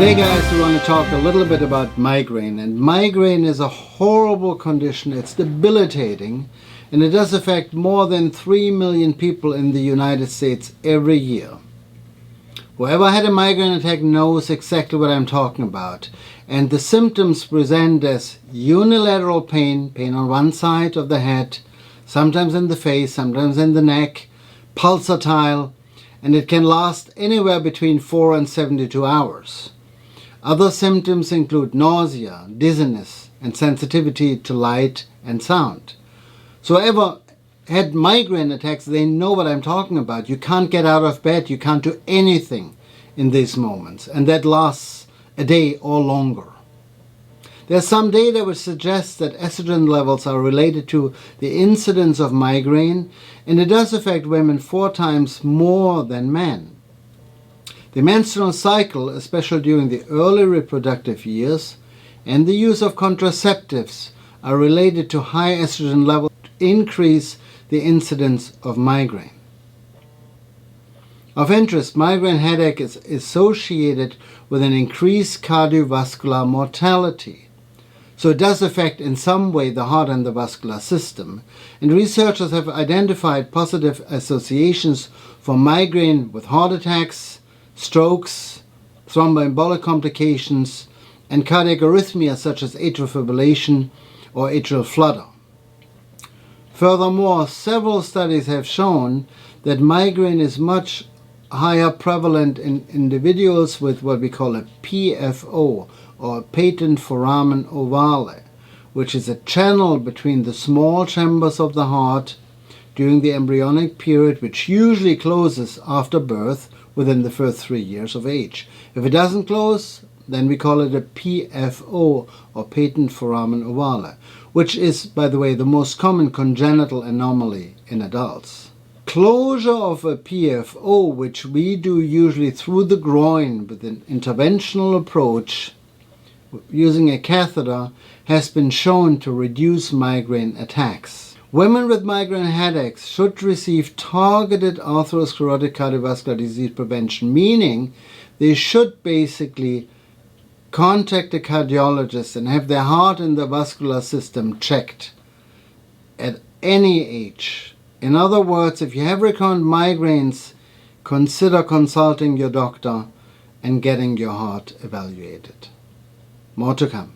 Today, guys, we want to talk a little bit about migraine. And migraine is a horrible condition. It's debilitating, and it does affect more than 3 million people in the United States every year. Whoever had a migraine attack knows exactly what I'm talking about. And the symptoms present as unilateral pain on one side of the head, sometimes in the face, sometimes in the neck, pulsatile, and it can last anywhere between 4 and 72 hours. Other symptoms include nausea, dizziness, and sensitivity to light and sound. So whoever had migraine attacks, they know what I'm talking about. You can't get out of bed, you can't do anything in these moments, and that lasts a day or longer. There's some data which suggests that estrogen levels are related to the incidence of migraine, and it does affect women 4 times more than men. The menstrual cycle, especially during the early reproductive years, and the use of contraceptives are related to high estrogen levels to increase the incidence of migraine. Of interest, migraine headache is associated with an increased cardiovascular mortality. So it does affect in some way the heart and the vascular system. And researchers have identified positive associations for migraine with heart attacks, strokes, thromboembolic complications, and cardiac arrhythmia such as atrial fibrillation or atrial flutter. Furthermore, several studies have shown that migraine is much higher prevalent in individuals with what we call a PFO, or patent foramen ovale, which is a channel between the small chambers of the heart during the embryonic period, which usually closes after birth within the first 3 years of age. If it doesn't close, then we call it a PFO, or patent foramen ovale, which is, by the way, the most common congenital anomaly in adults. Closure of a PFO, which we do usually through the groin with an interventional approach using a catheter, has been shown to reduce migraine attacks. Women with migraine headaches should receive targeted atherosclerotic cardiovascular disease prevention, meaning they should basically contact a cardiologist and have their heart and the vascular system checked at any age. In other words, if you have recurrent migraines, consider consulting your doctor and getting your heart evaluated. More to come.